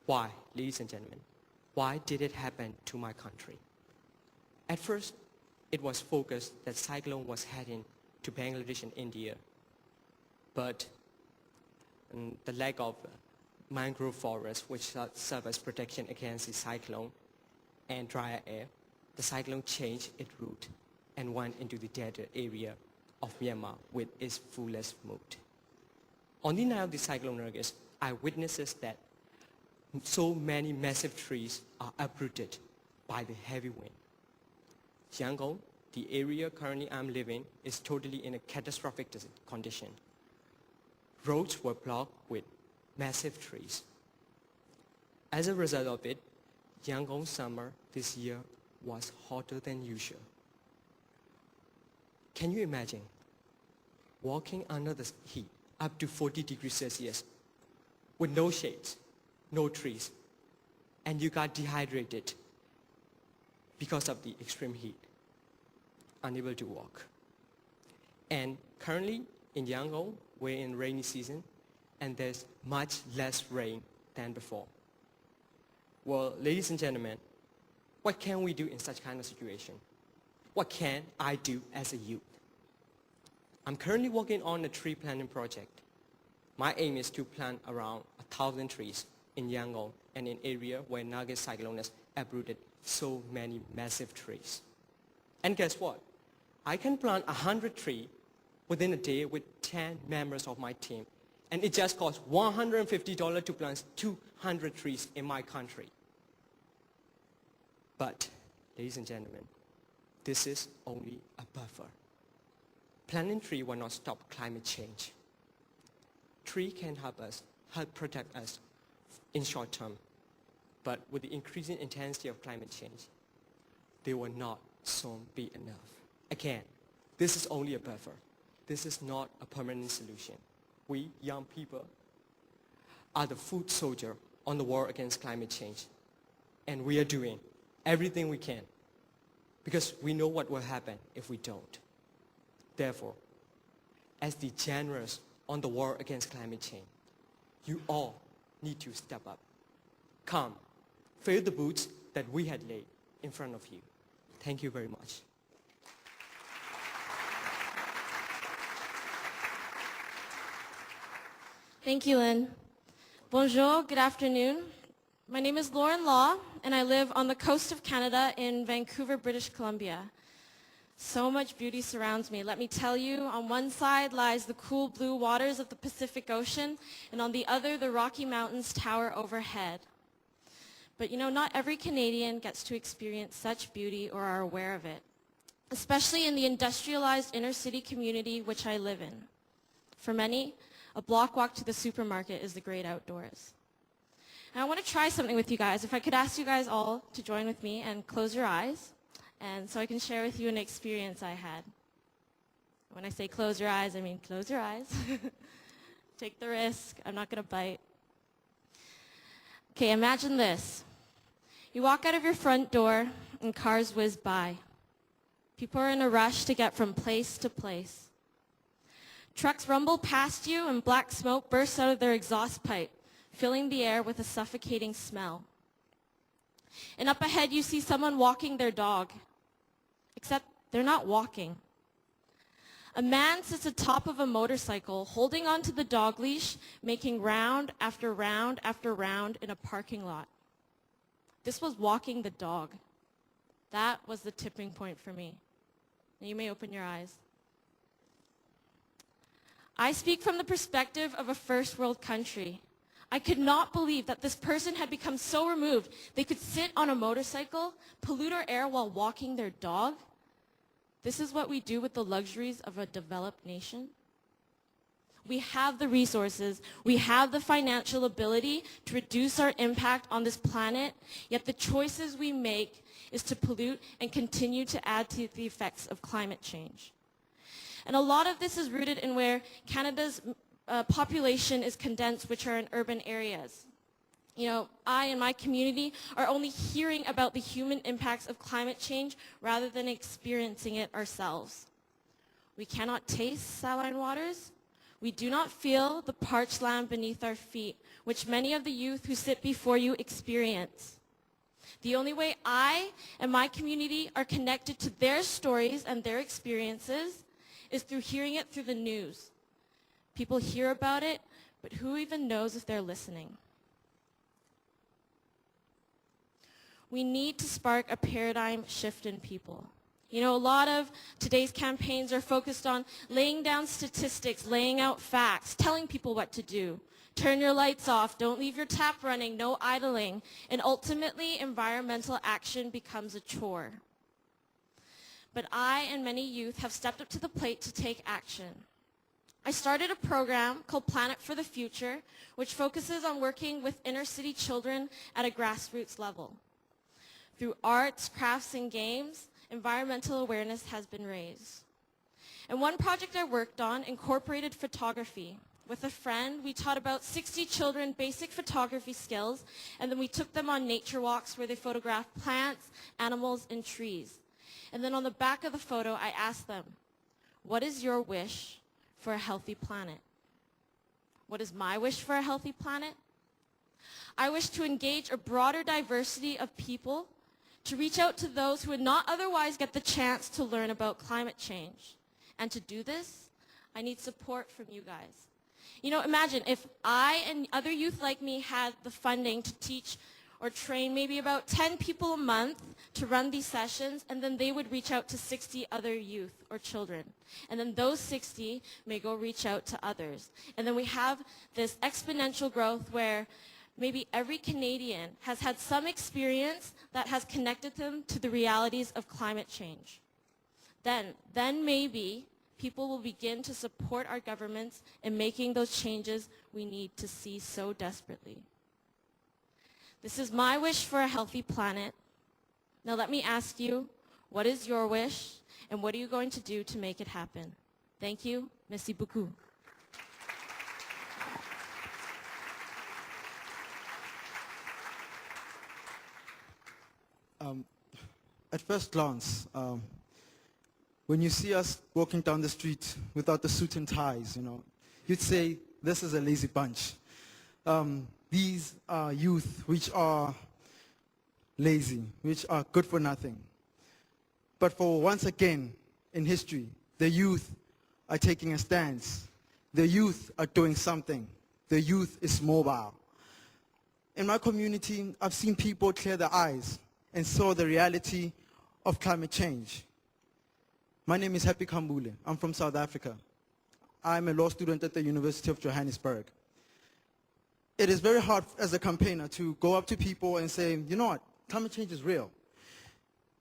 Why, ladies and gentlemen? Why did it happen to my country? At first, it was focused that cyclone was heading to Bangladesh and India. But the lack of mangrove forests, which serve as protection against the cyclone, and drier air, the cyclone changed its route and went into the desert area of Myanmar with its fullest mood. On the night of the cyclone Nargis, I witnessed that so many massive trees are uprooted by the heavy wind. Yangon, the area currently I'm living, is totally in a catastrophic condition. Roads were blocked with massive trees. As a result of it, Yangon summer this year was hotter than usual. Can you imagine walking under the heat up to 40 degrees Celsius with no shades, no trees, and you got dehydrated because of the extreme heat, unable to walk. And currently in Yangon, we're in rainy season, and there's much less rain than before. Well, ladies and gentlemen, what can we do in such kind of situation? What can I do as a youth? I'm currently working on a tree planting project. My aim is to plant around 1,000 trees in Yangon and in area where Nargis cyclone has uprooted so many massive trees. And guess what? I can plant 100 trees within a day with 10 members of my team. And it just costs $150 to plant 200 trees in my country. But, ladies and gentlemen, this is only a buffer. Planting tree will not stop climate change. Tree can help protect us in short term. But with the increasing intensity of climate change, they will not soon be enough. Again, this is only a buffer. This is not a permanent solution. We, young people, are the foot soldier on the war against climate change. And we are doing everything we can because we know what will happen if we don't. Therefore, as the generals on the war against climate change, you all need to step up. Come, fill the boots that we had laid in front of you. Thank you very much. Thank you, Lynn. Bonjour, good afternoon. My name is Lauren Law, and I live on the coast of Canada in Vancouver, British Columbia. So much beauty surrounds me. Let me tell you, on one side lies the cool blue waters of the Pacific Ocean, and on the other, the Rocky Mountains tower overhead. But you know, not every Canadian gets to experience such beauty or are aware of it, especially in the industrialized inner city community which I live in. For many, a block walk to the supermarket is the great outdoors. And I want to try something with you guys. If I could ask you guys all to join with me and close your eyes, and so I can share with you an experience I had. When I say close your eyes, I mean close your eyes. Take the risk. I'm not going to bite. Okay, imagine this. You walk out of your front door and cars whiz by. People are in a rush to get from place to place. Trucks rumble past you and black smoke bursts out of their exhaust pipe, filling the air with a suffocating smell. And up ahead you see someone walking their dog, except they're not walking. A man sits atop of a motorcycle, holding onto the dog leash, making round after round after round in a parking lot. This was walking the dog. That was the tipping point for me. Now you may open your eyes. I speak from the perspective of a first world country. I could not believe that this person had become so removed they could sit on a motorcycle, pollute our air while walking their dog. This is what we do with the luxuries of a developed nation. We have the resources, we have the financial ability to reduce our impact on this planet, yet the choices we make is to pollute and continue to add to the effects of climate change. And a lot of this is rooted in where Canada's population is condensed, which are in urban areas. You know, I and my community are only hearing about the human impacts of climate change rather than experiencing it ourselves. We cannot taste saline waters. We do not feel the parched land beneath our feet, which many of the youth who sit before you experience. The only way I and my community are connected to their stories and their experiences is through hearing it through the news. People hear about it, but who even knows if they're listening? We need to spark a paradigm shift in people. You know, a lot of today's campaigns are focused on laying down statistics, laying out facts, telling people what to do. Turn your lights off, don't leave your tap running, no idling. And ultimately, environmental action becomes a chore. But I and many youth have stepped up to the plate to take action. I started a program called Planet for the Future, which focuses on working with inner city children at a grassroots level. Through arts, crafts, and games, environmental awareness has been raised. And one project I worked on incorporated photography. With a friend, we taught about 60 children basic photography skills, and then we took them on nature walks where they photographed plants, animals, and trees. And then on the back of the photo, I asked them, what is your wish for a healthy planet? What is my wish for a healthy planet? I wish to engage a broader diversity of people to reach out to those who would not otherwise get the chance to learn about climate change. And to do this, I need support from you guys. You know, imagine if I and other youth like me had the funding to teach or train maybe about 10 people a month to run these sessions, and then they would reach out to 60 other youth or children. And then those 60 may go reach out to others. And then we have this exponential growth where maybe every Canadian has had some experience that has connected them to the realities of climate change. Then maybe people will begin to support our governments in making those changes we need to see so desperately. This is my wish for a healthy planet. Now let me ask you, what is your wish, and what are you going to do to make it happen? Thank you. Merci beaucoup. At first glance, when you see us walking down the street without the suit and ties, you'd say, this is a lazy bunch. These are youth which are lazy, which are good for nothing. But for once again in history, the youth are taking a stance. The youth are doing something. The youth is mobile. In my community, I've seen people clear their eyes and saw the reality of climate change. My name is Happy Kambule. I'm from South Africa. I'm a law student at the University of Johannesburg. It is very hard as a campaigner to go up to people and say, you know what, climate change is real.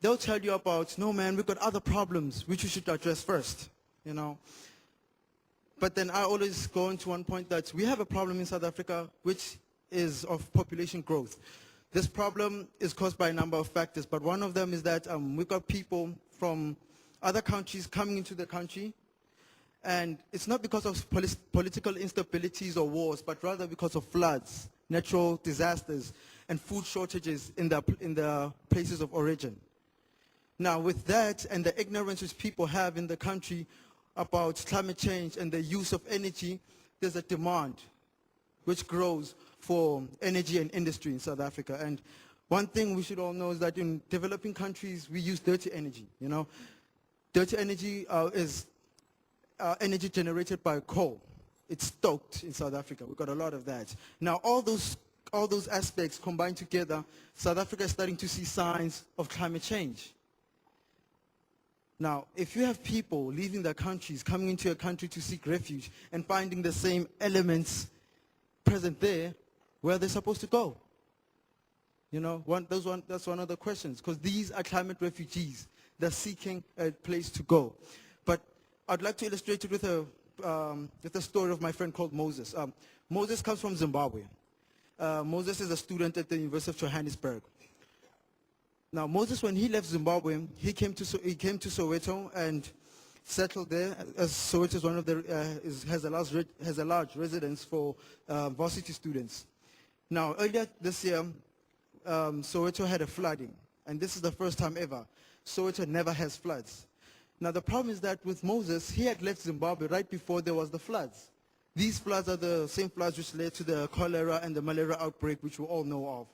They'll tell you about, no man, we've got other problems which we should address first, But then I always go into one point that we have a problem in South Africa which is of population growth. This problem is caused by a number of factors, but one of them is that we've got people from other countries coming into the country, and it's not because of political instabilities or wars, but rather because of floods, natural disasters, and food shortages in the places of origin. Now, with that and the ignorance which people have in the country about climate change and the use of energy, there's a demand which grows for energy and industry in South Africa. And one thing we should all know is that in developing countries, we use dirty energy, Dirty energy is energy generated by coal. It's stoked in South Africa. We've got a lot of that. Now, all those aspects combined together, South Africa is starting to see signs of climate change. Now, if you have people leaving their countries, coming into a country to seek refuge, and finding the same elements present there, where are they supposed to go? That's one of the questions, because these are climate refugees. They're seeking a place to go. But I'd like to illustrate it with a story of my friend called Moses. Moses comes from Zimbabwe. Moses is a student at the University of Johannesburg. Now, Moses, when he left Zimbabwe, he came to Soweto and settled there, as Soweto is one of has a large residence for varsity students. Now, earlier this year, Soweto had a flooding, and this is the first time ever. Soweto never has floods. Now, the problem is that with Moses, he had left Zimbabwe right before there was the floods. These floods are the same floods which led to the cholera and the malaria outbreak, which we all know of.